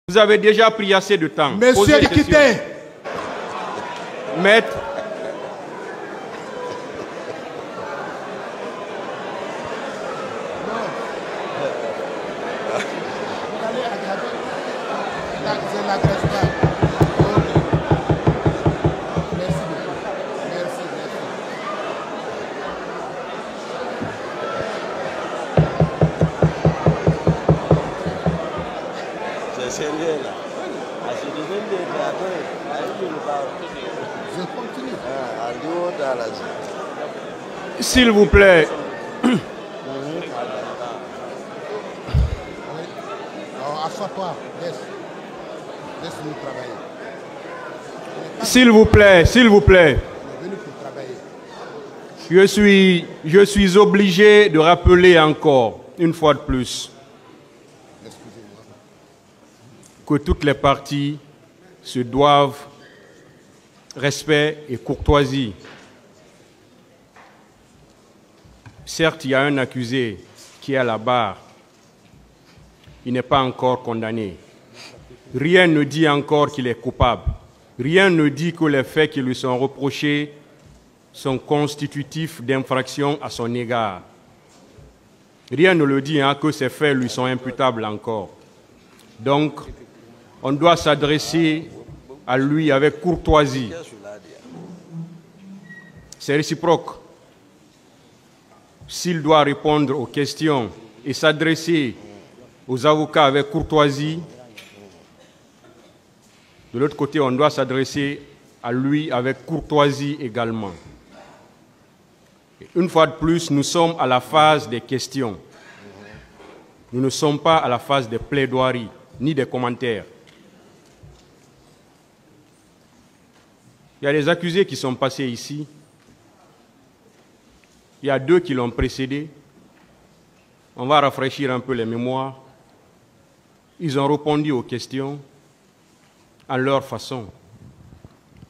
Vous avez déjà pris assez de temps. Monsieur Dikité. Maître. S'il vous plaît. Assois-toi, laisse-nous travailler. S'il vous plaît, s'il vous plaît. Je suis obligé de rappeler encore, une fois de plus, que toutes les parties se doivent respect et courtoisie. Certes, il y a un accusé qui est à la barre. Il n'est pas encore condamné. Rien ne dit encore qu'il est coupable. Rien ne dit que les faits qui lui sont reprochés sont constitutifs d'infraction à son égard. Rien ne le dit que ces faits lui sont imputables encore. Donc, on doit s'adresser à lui avec courtoisie. C'est réciproque. S'il doit répondre aux questions et s'adresser aux avocats avec courtoisie, de l'autre côté, on doit s'adresser à lui avec courtoisie également. Et une fois de plus, nous sommes à la phase des questions. Nous ne sommes pas à la phase des plaidoiries, ni des commentaires. Il y a des accusés qui sont passés ici. Il y a 2 qui l'ont précédé. On va rafraîchir un peu les mémoires. Ils ont répondu aux questions à leur façon.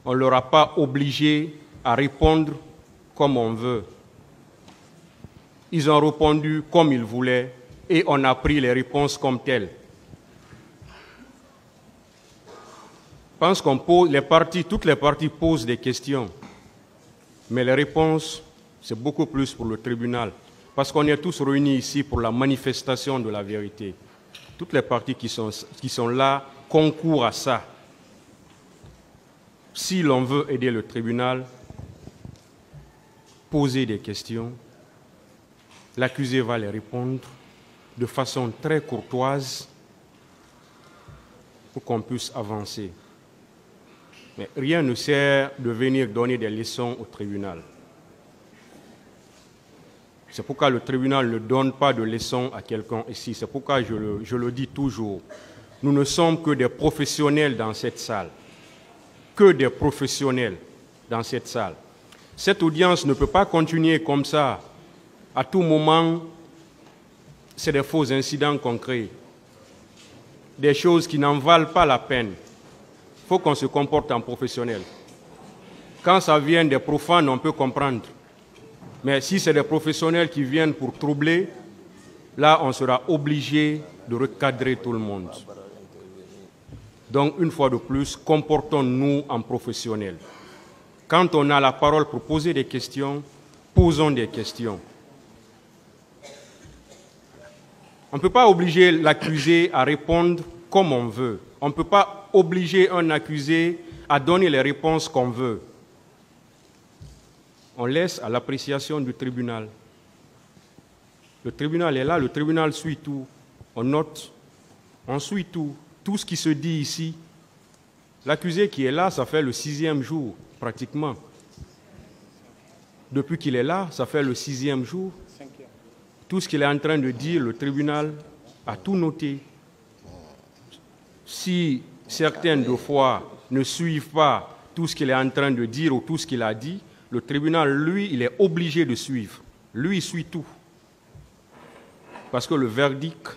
On ne leur a pas obligé à répondre comme on veut. Ils ont répondu comme ils voulaient et on a pris les réponses comme telles. Je pense qu'on pose, toutes les parties posent des questions, mais les réponses, c'est beaucoup plus pour le tribunal, parce qu'on est tous réunis ici pour la manifestation de la vérité. Toutes les parties qui sont là concourent à ça. Si l'on veut aider le tribunal, poser des questions, l'accusé va les répondre de façon très courtoise pour qu'on puisse avancer. Mais rien ne sert de venir donner des leçons au tribunal. C'est pourquoi le tribunal ne donne pas de leçons à quelqu'un ici. C'est pourquoi je le dis toujours. Nous ne sommes que des professionnels dans cette salle. Que des professionnels dans cette salle. Cette audience ne peut pas continuer comme ça. À tout moment, c'est des faux incidents qu'on crée. Des choses qui n'en valent pas la peine. Il faut qu'on se comporte en professionnel. Quand ça vient des profanes, on peut comprendre. Mais si c'est des professionnels qui viennent pour troubler, là, on sera obligé de recadrer tout le monde. Donc, une fois de plus, comportons-nous en professionnels. Quand on a la parole pour poser des questions, posons des questions. On ne peut pas obliger l'accusé à répondre comme on veut. On ne peut pas obliger un accusé à donner les réponses qu'on veut. On laisse à l'appréciation du tribunal. Le tribunal est là, le tribunal suit tout. On note, on suit tout. Tout ce qui se dit ici. L'accusé qui est là, ça fait le 6e jour, pratiquement. Depuis qu'il est là, ça fait le 6e jour. Tout ce qu'il est en train de dire, le tribunal a tout noté. Si certaines de fois ne suivent pas tout ce qu'il est en train de dire ou tout ce qu'il a dit, le tribunal, lui, il est obligé de suivre. Lui, il suit tout. Parce que le verdict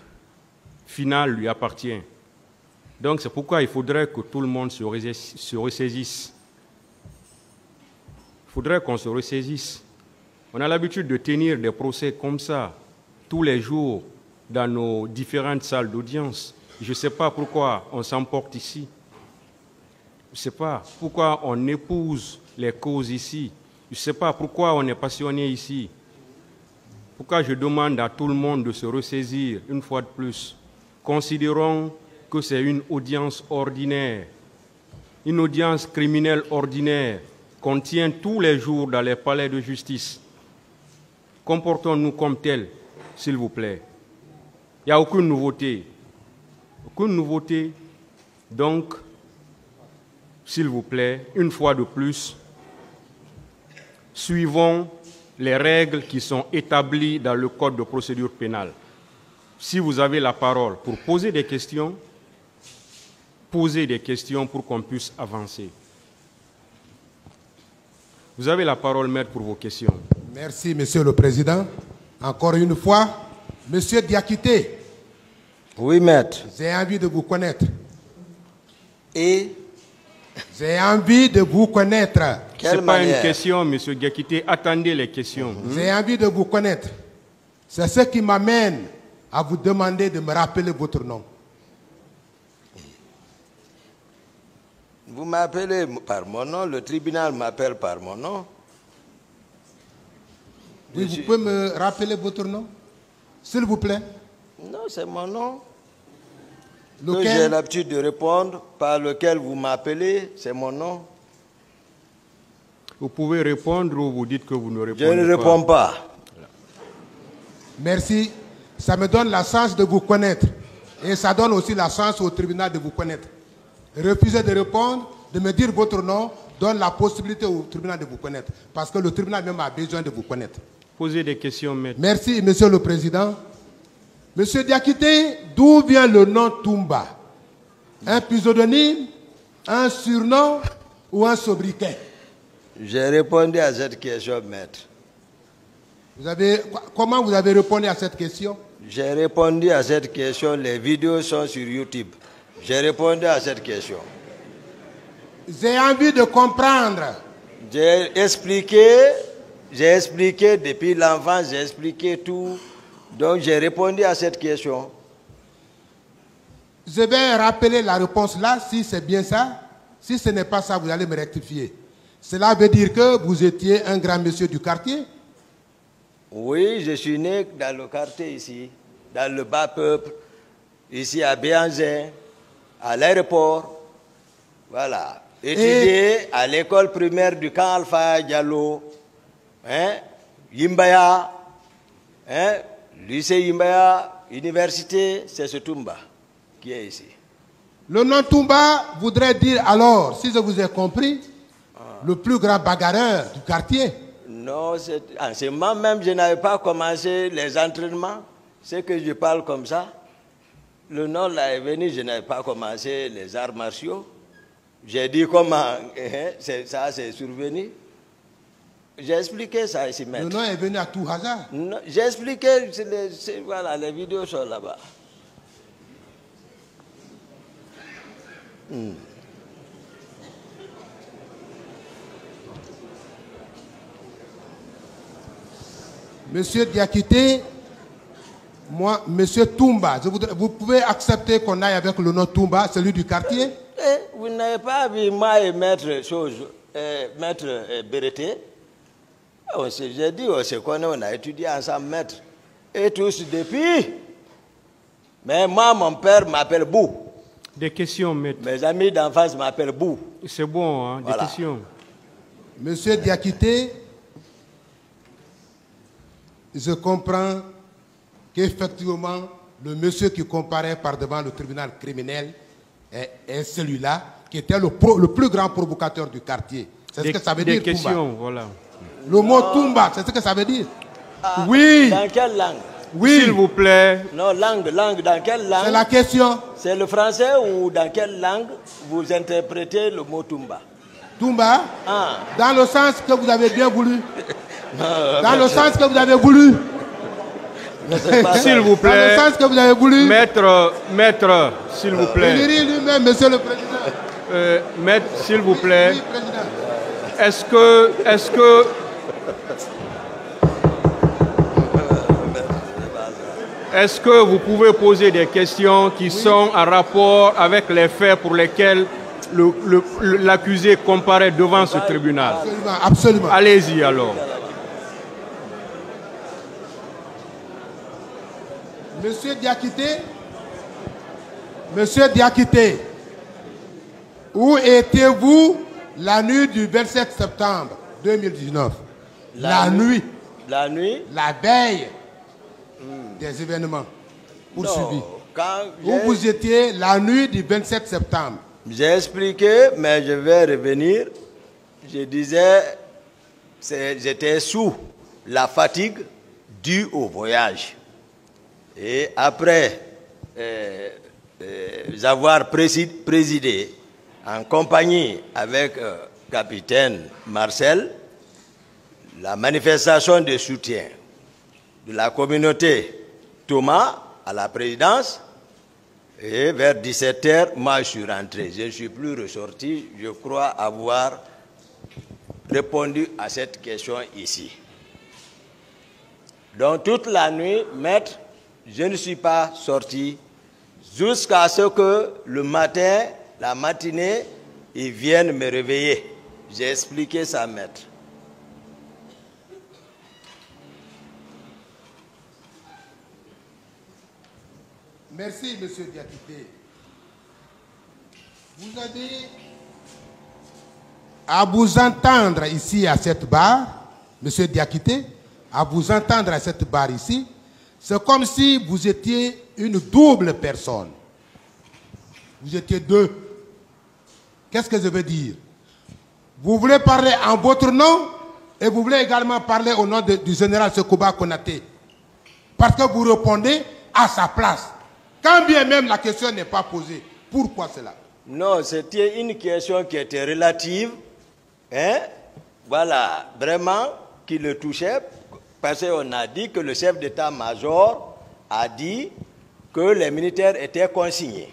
final lui appartient. Donc c'est pourquoi il faudrait que tout le monde se ressaisisse. Il faudrait qu'on se ressaisisse. On a l'habitude de tenir des procès comme ça, tous les jours, dans nos différentes salles d'audience. Je ne sais pas pourquoi on s'emporte ici. Je ne sais pas pourquoi on épouse les causes ici. Je ne sais pas pourquoi on est passionné ici. Pourquoi je demande à tout le monde de se ressaisir une fois de plus. Considérons que c'est une audience ordinaire, une audience criminelle ordinaire qu'on tient tous les jours dans les palais de justice. Comportons-nous comme tels, s'il vous plaît. Il n'y a aucune nouveauté. Aucune nouveauté. Donc, s'il vous plaît, une fois de plus, suivons les règles qui sont établies dans le Code de procédure pénale. Si vous avez la parole pour poser des questions pour qu'on puisse avancer. Vous avez la parole, maître, pour vos questions. Merci, Monsieur le Président. Encore une fois, Monsieur Diakité. Oui, maître. J'ai envie de vous connaître. Et j'ai envie de vous connaître. Ce n'est pas une question, Monsieur Diakité. Attendez les questions. J'ai envie de vous connaître. C'est ce qui m'amène à vous demander de me rappeler votre nom. Vous m'appelez par mon nom, le tribunal m'appelle par mon nom. Oui, vous pouvez me rappeler votre nom, s'il vous plaît? Non, c'est mon nom. Lequel? Que j'ai l'habitude de répondre, par lequel vous m'appelez, c'est mon nom. Vous pouvez répondre ou vous dites que vous ne répondez pas. Je ne réponds pas. Merci. Ça me donne la chance de vous connaître. Et ça donne aussi la chance au tribunal de vous connaître. Refuser de répondre, de me dire votre nom, donne la possibilité au tribunal de vous connaître. Parce que le tribunal même a besoin de vous connaître. Posez des questions, maître. Merci, Monsieur le Président. Monsieur Diakité, d'où vient le nom Toumba? Un pseudonyme, un surnom ou un sobriquet? J'ai répondu à cette question, maître. Comment vous avez répondu à cette question? J'ai répondu à cette question, les vidéos sont sur YouTube. J'ai répondu à cette question. J'ai envie de comprendre. J'ai expliqué depuis l'enfance, j'ai expliqué tout. Donc j'ai répondu à cette question. Je vais rappeler la réponse là, si c'est bien ça. Si ce n'est pas ça, vous allez me rectifier. Cela veut dire que vous étiez un grand monsieur du quartier? Oui, je suis né dans le quartier ici, dans le bas peuple, ici à Béanzin, à l'aéroport. Voilà. Étudié à l'école primaire du camp Alpha Diallo, Yimbaya, lycée Yimbaya, université, c'est ce Toumba qui est ici. Le nom Toumba voudrait dire alors, si je vous ai compris, le plus grand bagarreur du quartier. Non, en ce moment même, je n'avais pas commencé les entraînements. C'est que je parle comme ça. Le nom là est venu, je n'avais pas commencé les arts martiaux. J'ai dit comment ça s'est survenu. J'ai expliqué ça ici maintenant. Le nom est venu à tout hasard. J'ai expliqué, voilà, les vidéos sont là-bas. Monsieur Diakité, moi, Monsieur Toumba, vous pouvez accepter qu'on aille avec le nom Toumba, celui du quartier? Vous n'avez pas vu moi et maître Béreté? J'ai dit, on se connaît, on a étudié ensemble, maître. Et tous depuis. Mais moi, mon père m'appelle Bou. Des questions, maître. Mes amis d'enfance m'appellent Bou. C'est bon, hein, voilà. Des questions. Monsieur Diakité, je comprends qu'effectivement, le monsieur qui comparait par devant le tribunal criminel est celui-là qui était le plus grand provocateur du quartier. C'est ce que ça veut dire, Des questions, Toumba. voilà. Le mot Toumba, c'est ce que ça veut dire? Oui. Dans quelle langue? Oui. S'il vous plaît. Non, langue, dans quelle langue? C'est la question. C'est le français ou dans quelle langue vous interprétez le mot Toumba? Toumba, dans le sens que vous avez bien voulu. Dans le sens que vous avez voulu. S'il vous plaît. Dans le sens que vous avez voulu. Maître, s'il vous plaît. Il rit lui-même, monsieur le président. Maître, s'il vous plaît. Oui, président. Est-ce que Est-ce que vous pouvez poser des questions qui sont en rapport avec les faits pour lesquels l'accusé comparaît devant ce tribunal? Absolument, absolument. Allez-y alors. Monsieur Diakité, où étiez-vous la nuit du 27 septembre 2019? La nuit. La nuit? La veille des événements poursuivis. Où vous étiez la nuit du 27 septembre? J'ai expliqué, mais je vais revenir. Je disais, j'étais sous la fatigue due au voyage. Et après avoir présidé en compagnie avec capitaine Marcel, la manifestation de soutien de la communauté Thomas à la présidence, et vers 17h, moi je suis rentré. Je ne suis plus ressorti. Je crois avoir répondu à cette question ici. Donc toute la nuit, maître, je ne suis pas sorti jusqu'à ce que le matin, la matinée, ils viennent me réveiller. J'ai expliqué ça, maître. Merci, monsieur Diakité. Vous avez à vous entendre ici à cette barre, monsieur Diakité, à vous entendre à cette barre ici, c'est comme si vous étiez une double personne. Vous étiez deux. Qu'est-ce que je veux dire? Vous voulez parler en votre nom et vous voulez également parler au nom du général Sekouba Konaté. Parce que vous répondez à sa place. Quand bien même la question n'est pas posée. Pourquoi cela? Non, c'était une question qui était relative. Hein? Voilà, vraiment, qui le touchait. Parce qu'on a dit que le chef d'état-major a dit que les militaires étaient consignés.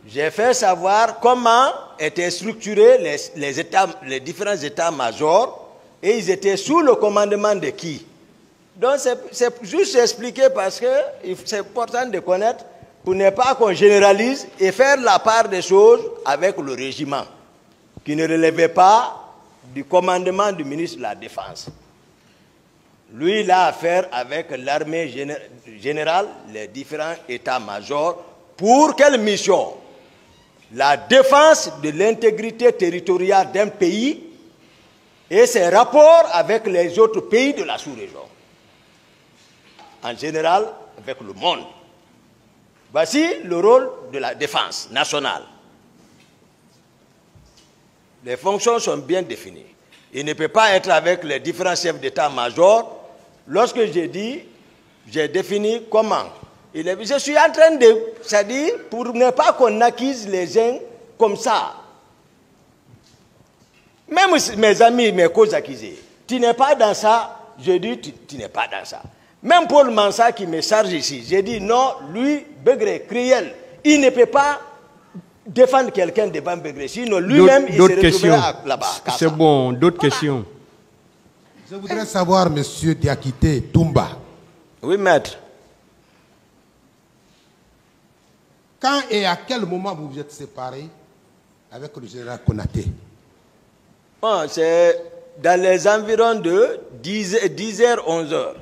J'ai fait savoir comment étaient structurés les différents états-majors et ils étaient sous le commandement de qui. Donc c'est juste expliquer parce que c'est important de connaître pour ne pas qu'on généralise et faire la part des choses avec le régiment qui ne relevait pas du commandement du ministre de la Défense. Lui, il a affaire avec l'armée générale, les différents états-majors. Pour quelle mission? La défense de l'intégrité territoriale d'un pays et ses rapports avec les autres pays de la sous-région. En général, avec le monde. Voici le rôle de la défense nationale. Les fonctions sont bien définies. Il ne peut pas être avec les différents chefs d'état-major. Lorsque j'ai dit, j'ai défini comment. Je suis en train de, c'est-à-dire pour ne pas qu'on acquise les gens comme ça. Même mes amis, mes co-accusés, tu n'es pas dans ça, je dis tu n'es pas dans ça. Même Paul Mansa qui me charge ici, j'ai dit non, lui, Begré, Criel, il ne peut pas défendre quelqu'un devant Begré, sinon lui-même il se retrouverait là-bas. C'est bon, d'autres questions. Je voudrais savoir, monsieur Diakité Toumba. Oui, maître. Quand et à quel moment vous vous êtes séparés avec le général Konaté? Bon, c'est dans les environs de 10h, 11h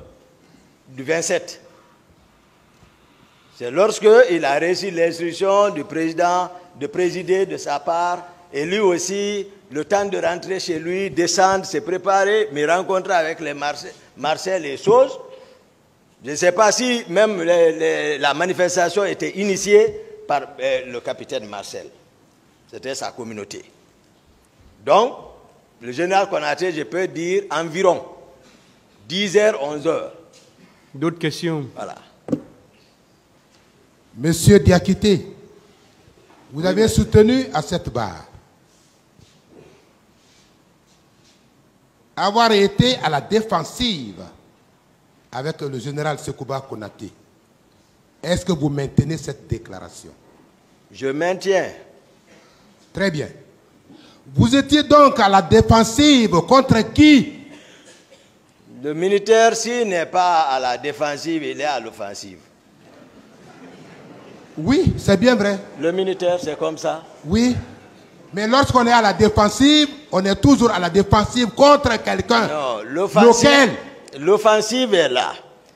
du 27. C'est lorsqu'il a reçu l'instruction du président de présider de sa part et lui aussi, le temps de rentrer chez lui, descendre, se préparer, me rencontrer avec les Marcel et choses. Je ne sais pas si même la manifestation était initiée par le capitaine Marcel. C'était sa communauté. Donc, le général Konaté, je peux dire environ 10h, 11h. D'autres questions? Voilà. Monsieur Diakité, vous avez soutenu à cette barre avoir été à la défensive avec le général Sekouba Konaté. Est-ce que vous maintenez cette déclaration? Je maintiens. Très bien. Vous étiez donc à la défensive contre qui? Le militaire, s'il n'est pas à la défensive, il est à l'offensive. Oui, c'est bien vrai. Le militaire, c'est comme ça. Oui. Mais lorsqu'on est à la défensive, on est toujours à la défensive contre quelqu'un. Non, Lequel? l'offensive est là.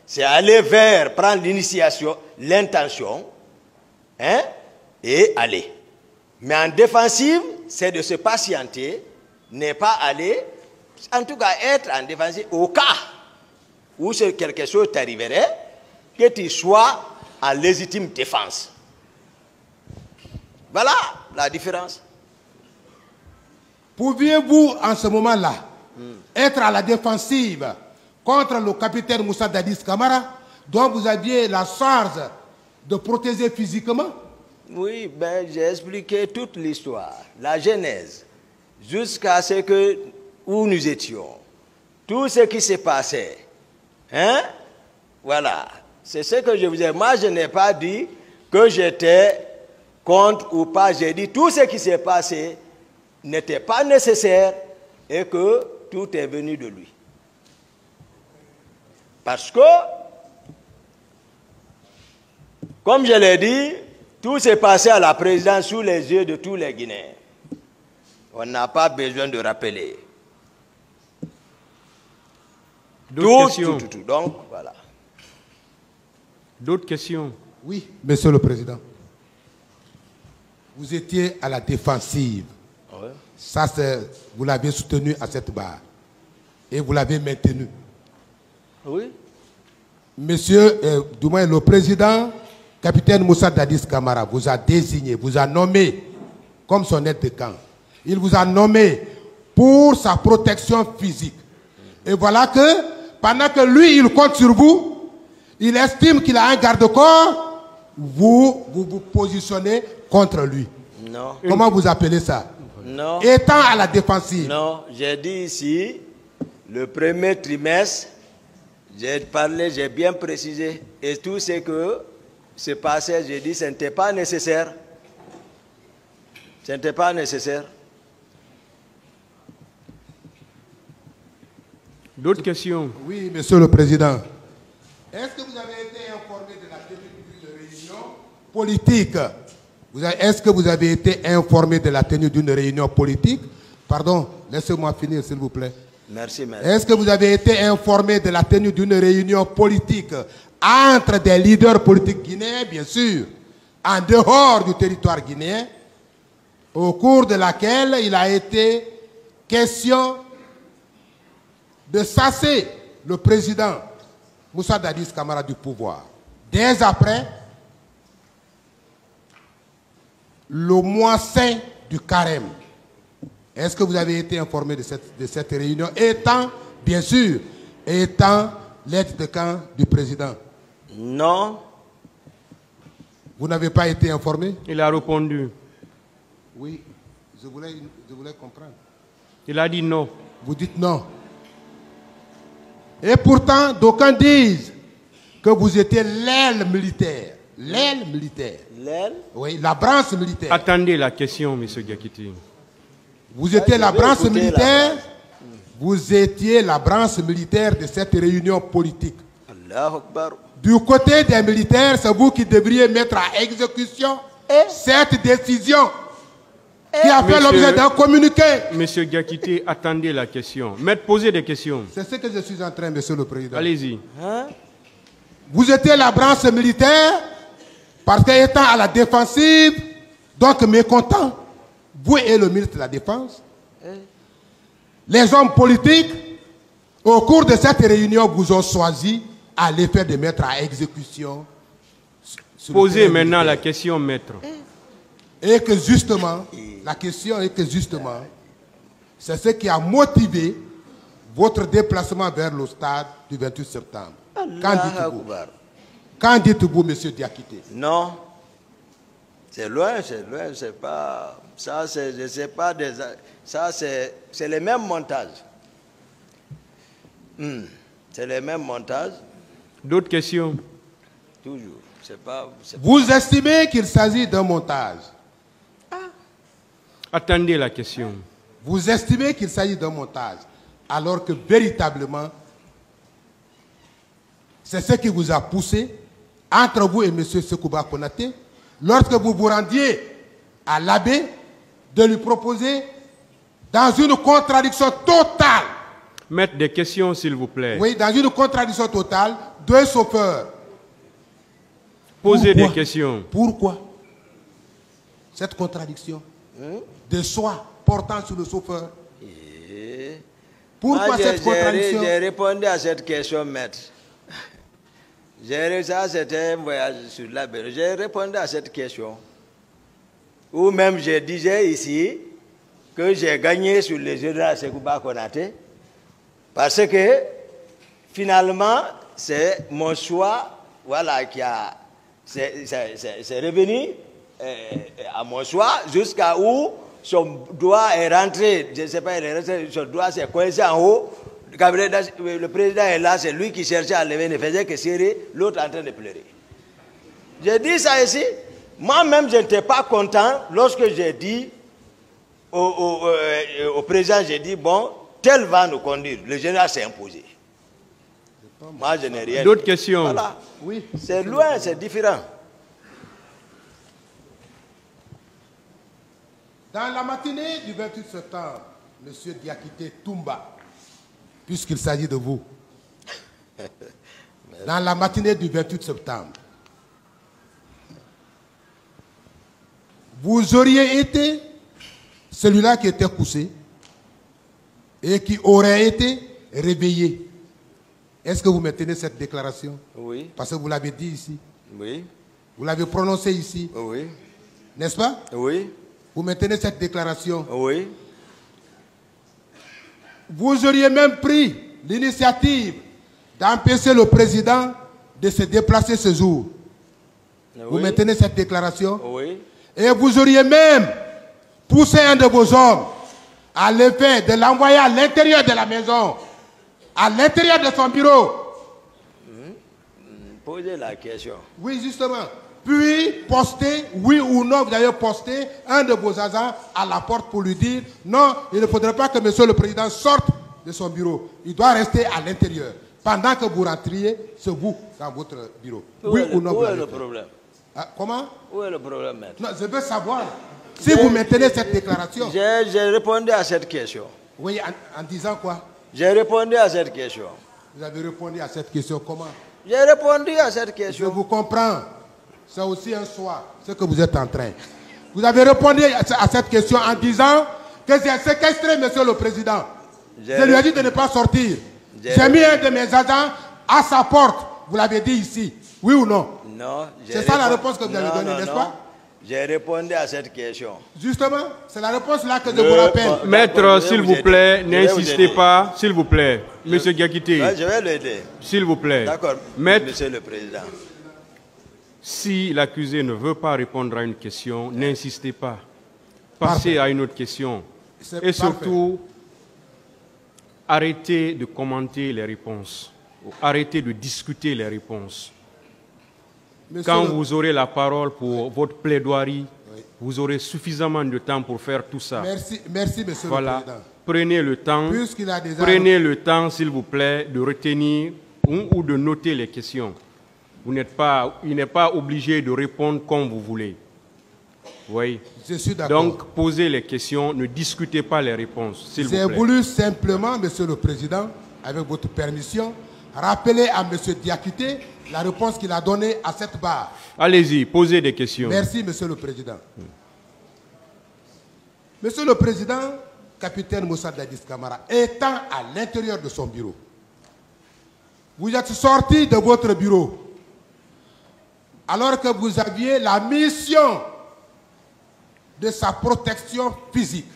C'est aller vers, prendre l'initiation, l'intention, hein, et aller. Mais en défensive, c'est de se patienter, n'est pas aller, en tout cas être en défensive au cas où quelque chose t'arriverait, que tu sois en légitime défense. Voilà la différence. Pouviez-vous, en ce moment-là, être à la défensive contre le capitaine Moussa Dadis Camara, dont vous aviez la charge de protéger physiquement? Oui, ben, j'ai expliqué toute l'histoire, la genèse, jusqu'à ce que, où nous étions, tout ce qui s'est passé. Hein? Voilà, c'est ce que je vous ai dit. Moi, je n'ai pas dit que j'étais contre ou pas. J'ai dit tout ce qui s'est passé n'était pas nécessaire et que tout est venu de lui. Parce que, comme je l'ai dit, tout s'est passé à la présidence sous les yeux de tous les Guinéens. On n'a pas besoin de rappeler. Tout. Donc, voilà. D'autres questions? Oui, Monsieur le Président. Vous étiez à la défensive. Ouais. Ça, vous l'avez soutenu à cette barre. Et vous l'avez maintenu. Oui. Monsieur, du moins le président, capitaine Moussa Dadis Camara, vous a désigné, vous a nommé comme son aide de camp. Il vous a nommé pour sa protection physique. Et voilà que, pendant que lui, il compte sur vous, il estime qu'il a un garde-corps, vous vous positionnez contre lui. Non. Comment vous appelez ça? Non. Étant à la défensive. Non, j'ai dit ici, le premier trimestre, j'ai parlé, j'ai bien précisé, et tout ce que se passait, j'ai dit, ce n'était pas nécessaire. Ce n'était pas nécessaire. D'autres questions? Oui, Monsieur le Président. Est-ce que vous avez été informé de la tenue d'une réunion politique? Est-ce que vous avez été informé de la tenue d'une réunion politique? Pardon, laissez-moi finir, s'il vous plaît. Merci, merci. Est-ce que vous avez été informé de la tenue d'une réunion politique entre des leaders politiques guinéens, bien sûr, en dehors du territoire guinéen, au cours de laquelle il a été question de chasser le président Moussa Dadis Camara du pouvoir. Dès après le mois saint du carême. Est-ce que vous avez été informé de cette réunion, étant, bien sûr, étant l'aide de camp du président? Non. Vous n'avez pas été informé? Il a répondu. Oui, je voulais comprendre. Il a dit non. Vous dites non. Et pourtant, d'aucuns disent que vous étiez l'aile militaire. L'aile militaire. L'aile? Oui, la branche militaire. Attendez la question, M. Diakité. Vous étiez la branche militaire. Vous étiez la branche militaire de cette réunion politique. Allahu Akbar. Du côté des militaires, c'est vous qui devriez mettre à exécution cette décision qui a fait l'objet d'un communiqué. Monsieur Diakité, attendez la question. Maître, posez des questions. C'est ce que je suis en train, Monsieur le Président. Allez-y. Hein? Vous étiez la branche militaire parce qu'étant à la défensive, donc mécontent, vous et le ministre de la Défense, les hommes politiques, au cours de cette réunion, vous ont choisi à l'effet de mettre à exécution. Posez maintenant la question, maître. Et que justement, la question est que justement, c'est ce qui a motivé votre déplacement vers le stade du 28 septembre. Qu'en dites-vous, monsieur Diakité? Non. C'est loin, c'est pas... Ça, je sais pas, ça, c'est les mêmes montages. C'est les mêmes montages. D'autres questions? Toujours. Vous estimez qu'il s'agit d'un montage? Attendez la question. Vous estimez qu'il s'agit d'un montage, alors que véritablement, c'est ce qui vous a poussé, entre vous et M. Sekouba Konaté, lorsque vous vous rendiez à l'abbé, de lui proposer, dans une contradiction totale, Maître, des questions, s'il vous plaît. oui, dans une contradiction totale, 2 chauffeurs. Posez Pourquoi? des questions. Pourquoi cette contradiction de soi portant sur le chauffeur? Pourquoi Moi, cette contradiction? J'ai répondu à cette question, maître. Ça, c'était un voyage sur la Bénin. J'ai répondu à cette question. Ou même, je disais ici que j'ai gagné sur le général Sekouba Konaté parce que, finalement, c'est mon choix, voilà, qui a... C'est revenu à mon choix jusqu'à où son doigt est rentré, je ne sais pas, il est rentré, son doigt s'est coincé en haut. Le président est là, c'est lui qui cherchait à lever, ne faisait que serrer, l'autre en train de pleurer. J'ai dit ça ici. Moi-même, je n'étais pas content lorsque j'ai dit au président, j'ai dit, bon, tel va nous conduire. Le général s'est imposé. Moi, je n'ai rien dit. D'autres questions? Voilà. Oui. C'est loin, c'est différent. Dans la matinée du 28 septembre, M. Diakité Toumba, puisqu'il s'agit de vous, dans la matinée du 28 septembre, vous auriez été celui-là qui était couché et qui aurait été réveillé. Est-ce que vous maintenez cette déclaration? Oui. Parce que vous l'avez dit ici. Oui. Vous l'avez prononcé ici. Oui. N'est-ce pas? Oui. Vous maintenez cette déclaration. Oui. Vous auriez même pris l'initiative d'empêcher le président de se déplacer ce jour. Vous maintenez cette déclaration? Oui. Et vous auriez même poussé un de vos hommes à l'effet de l'envoyer à l'intérieur de la maison, à l'intérieur de son bureau. Posez la question. Oui, justement. Puis poster, oui ou non, vous avez posté un de vos agents à la porte pour lui dire non, il ne faudrait pas que monsieur le président sorte de son bureau. Il doit rester à l'intérieur. Pendant que vous rentriez, c'est vous dans votre bureau. Oui ou non? Où est le problème? Ah, comment? Où est le problème, maître? Non, je veux savoir si vous maintenez cette déclaration. J'ai répondu à cette question. Oui, en disant quoi? J'ai répondu à cette question. Vous avez répondu à cette question comment? J'ai répondu à cette Je question. vous comprends. C'est aussi un choix, ce que vous êtes en train. Vous avez répondu à cette question en disant que j'ai séquestré monsieur le président. Je lui ai dit de ne pas sortir. J'ai mis un de mes agents à sa porte. Vous l'avez dit ici. Oui ou non? Non. C'est ça la réponse que vous avez donnée, n'est-ce pas? J'ai répondu à cette question. Justement, c'est la réponse là que je vous rappelle. Maître, s'il vous plaît, n'insistez pas, s'il vous plaît. Monsieur Diakité. Je vais l'aider. S'il vous plaît. D'accord, Maître, monsieur le président. si l'accusé ne veut pas répondre à une question, n'insistez pas. Passez à une autre question. Et surtout, arrêtez de commenter les réponses. Arrêtez de discuter les réponses. Quand vous aurez la parole pour votre plaidoirie, vous aurez suffisamment de temps pour faire tout ça. Merci, monsieur le président. Prenez le temps, s'il vous plaît, de retenir ou de noter les questions. Il n'est pas obligé de répondre comme vous voulez. Oui. Je suis d'accord. Donc, posez les questions, ne discutez pas les réponses, s'il vous plaît. J'ai voulu simplement, monsieur le président, avec votre permission, rappeler à monsieur Diakité la réponse qu'il a donnée à cette barre. Allez-y, posez des questions. Merci, monsieur le président. Monsieur le président, capitaine Moussa Dadis Camara, étant à l'intérieur de son bureau, vous êtes sorti de votre bureau alors que vous aviez la mission de sa protection physique.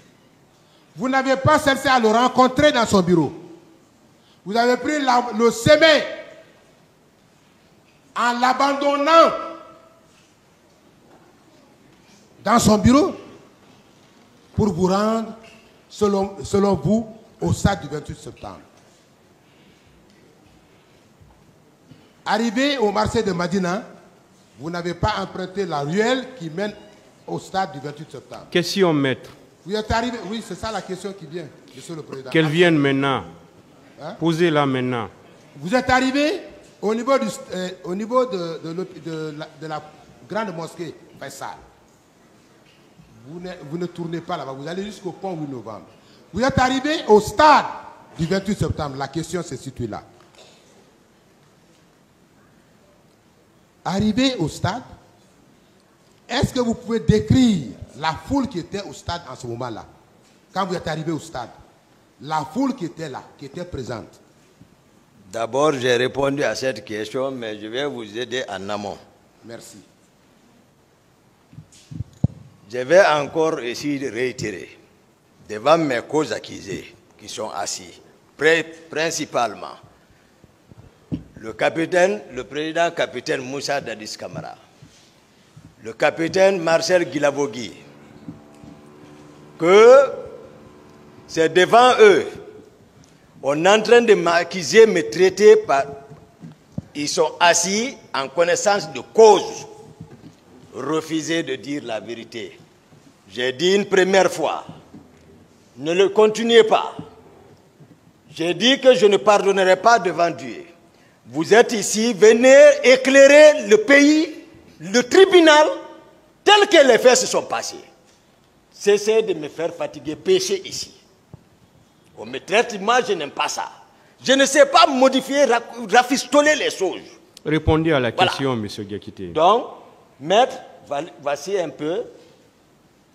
Vous n'avez pas cherché à le rencontrer dans son bureau. Vous avez pris le semé en l'abandonnant dans son bureau pour vous rendre, selon vous, au stade du 28 septembre. Arrivé au marché de Madina, vous n'avez pas emprunté la ruelle qui mène au stade du 28 septembre. Question, maître. Vous êtes arrivé, oui, c'est ça la question qui vient, monsieur le président. Qu'elle vienne maintenant. Hein? Posez-la maintenant. Vous êtes arrivé au niveau, de la grande mosquée Faisal. Vous ne tournez pas là-bas, vous allez jusqu'au pont 8 novembre. Vous êtes arrivé au stade du 28 septembre. La question se situe là. Arrivé au stade, est-ce que vous pouvez décrire la foule qui était au stade en ce moment-là? Quand vous êtes arrivé au stade, la foule qui était là, qui était présente. D'abord, j'ai répondu à cette question, mais je vais vous aider en amont. Merci. Je vais encore essayer de réitérer devant mes causes accusés qui sont assis, principalement le président capitaine Moussa Dadis Camara, le capitaine Marcel Guilavogui, que c'est devant eux, on est en train de m'accuser, me traiter par... Ils sont assis en connaissance de cause, refuser de dire la vérité. J'ai dit une première fois, ne le continuez pas. J'ai dit que je ne pardonnerai pas devant Dieu. Vous êtes ici, venez éclairer le pays, le tribunal, tel que les faits se sont passés. Cessez de me faire fatiguer, pécher ici. On me traite, moi je n'aime pas ça. Je ne sais pas modifier, rafistoler les choses. Répondez à la question, voilà. M. Diakité. Donc, maître, voici un peu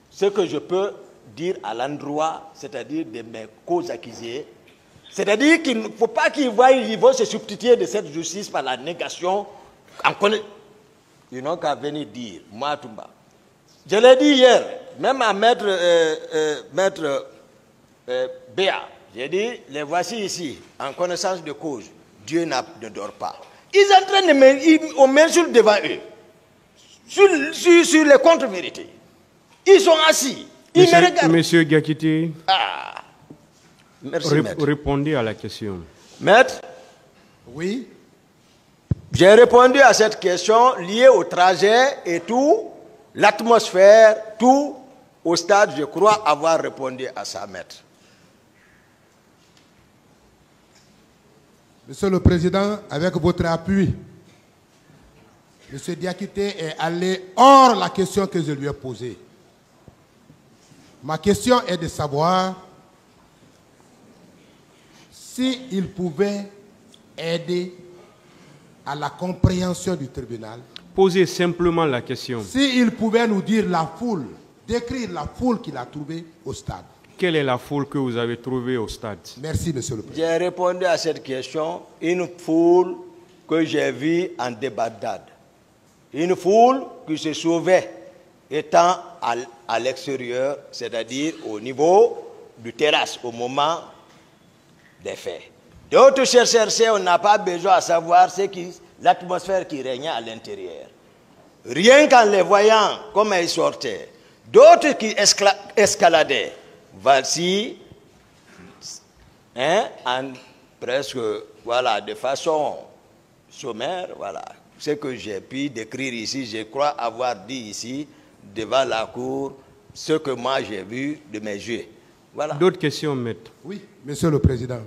ce que je peux dire à l'endroit, c'est-à-dire de mes causes accusées. C'est-à-dire qu'il ne faut pas qu'ils voient, ils vont se substituer de cette justice par la négation. Ils n'ont qu'à venir dire, moi, Toumba. Je l'ai dit hier, même à maître Béa, j'ai dit, les voici ici, en connaissance de cause. Dieu ne dort pas. Ils sont en train de on m'insulte devant eux, sur les contre-vérités. Ils sont assis, ils me regardent. Monsieur Diakité, merci, maître. Répondez à la question. Maître? Oui. J'ai répondu à cette question liée au trajet et tout, l'atmosphère, tout, au stade, je crois avoir répondu à ça, maître. Monsieur le Président, avec votre appui, M. Diakité est allé hors la question que je lui ai posée. Ma question est de savoir s'il pouvait aider à la compréhension du tribunal. Posez simplement la question. S'il pouvait nous dire la foule, décrire la foule qu'il a trouvée au stade. Quelle est la foule que vous avez trouvée au stade? Merci, Monsieur le Président. J'ai répondu à cette question, une foule que j'ai vue en débandade. Une foule qui se sauvait étant à l'extérieur, c'est-à-dire au niveau du terrasse, au moment des faits. D'autres chercheurs, on n'a pas besoin de savoir l'atmosphère qui régnait à l'intérieur. Rien qu'en les voyant, comment ils sortaient. D'autres qui escaladaient. Voici, presque, voilà, de façon sommaire, voilà, ce que j'ai pu décrire ici, je crois avoir dit ici, devant la cour, ce que moi j'ai vu de mes yeux. Voilà. D'autres questions, maître? Oui, Monsieur le Président.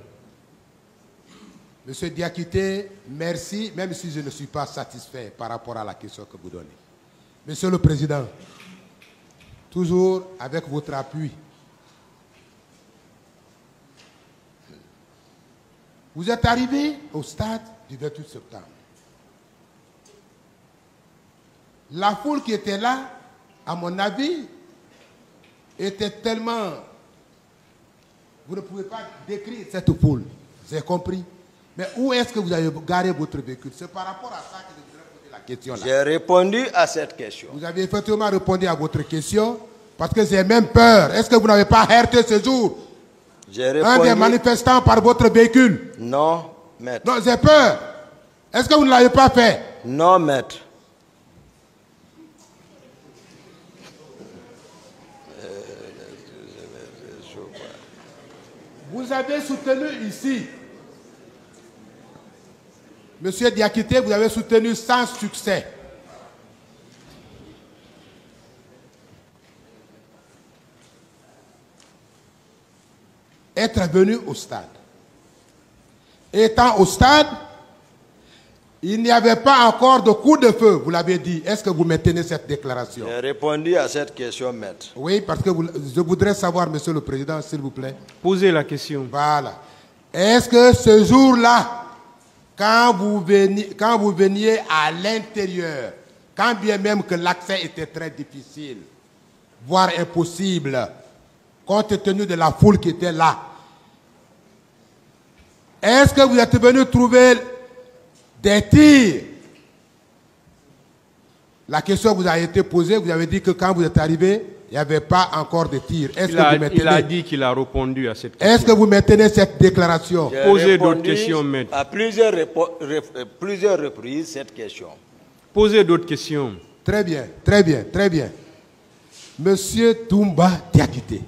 Monsieur Diakité, merci, même si je ne suis pas satisfait par rapport à la question que vous donnez. Monsieur le Président, toujours avec votre appui, vous êtes arrivé au stade du 28 septembre. La foule qui était là, à mon avis, était tellement... Vous ne pouvez pas décrire cette foule, j'ai compris. Mais où est-ce que vous avez garé votre véhicule? C'est par rapport à ça que je voudrais poser la question là. J'ai répondu à cette question. Vous avez effectivement répondu à votre question, parce que j'ai même peur. Est-ce que vous n'avez pas heurté ce jour un des manifestants par votre véhicule? Non, maître. Non, j'ai peur. Est-ce que vous ne l'avez pas fait? Non, maître. Vous avez soutenu ici, Monsieur Diakité, vous avez soutenu sans succès. Être venu au stade. Étant au stade, Il n'y avait pas encore de coup de feu, vous l'avez dit. Est-ce que vous maintenez cette déclaration? J'ai répondu à cette question, maître. Oui, parce que je voudrais savoir, Monsieur le Président, s'il vous plaît. Posez la question. Voilà. Est-ce que ce jour-là, quand vous veniez à l'intérieur, quand bien même que l'accès était très difficile, voire impossible, compte tenu de la foule qui était là, est-ce que vous êtes venu trouver des tirs? La question vous a été posée, vous avez dit que quand vous êtes arrivé, il n'y avait pas encore de tirs. Il a dit qu'il a répondu à cette question. Est-ce que vous maintenez cette déclaration? Posez d'autres questions, maître. À plusieurs reprises, cette question. Posez d'autres questions. Très bien, très bien, très bien. Monsieur Toumba Diakité.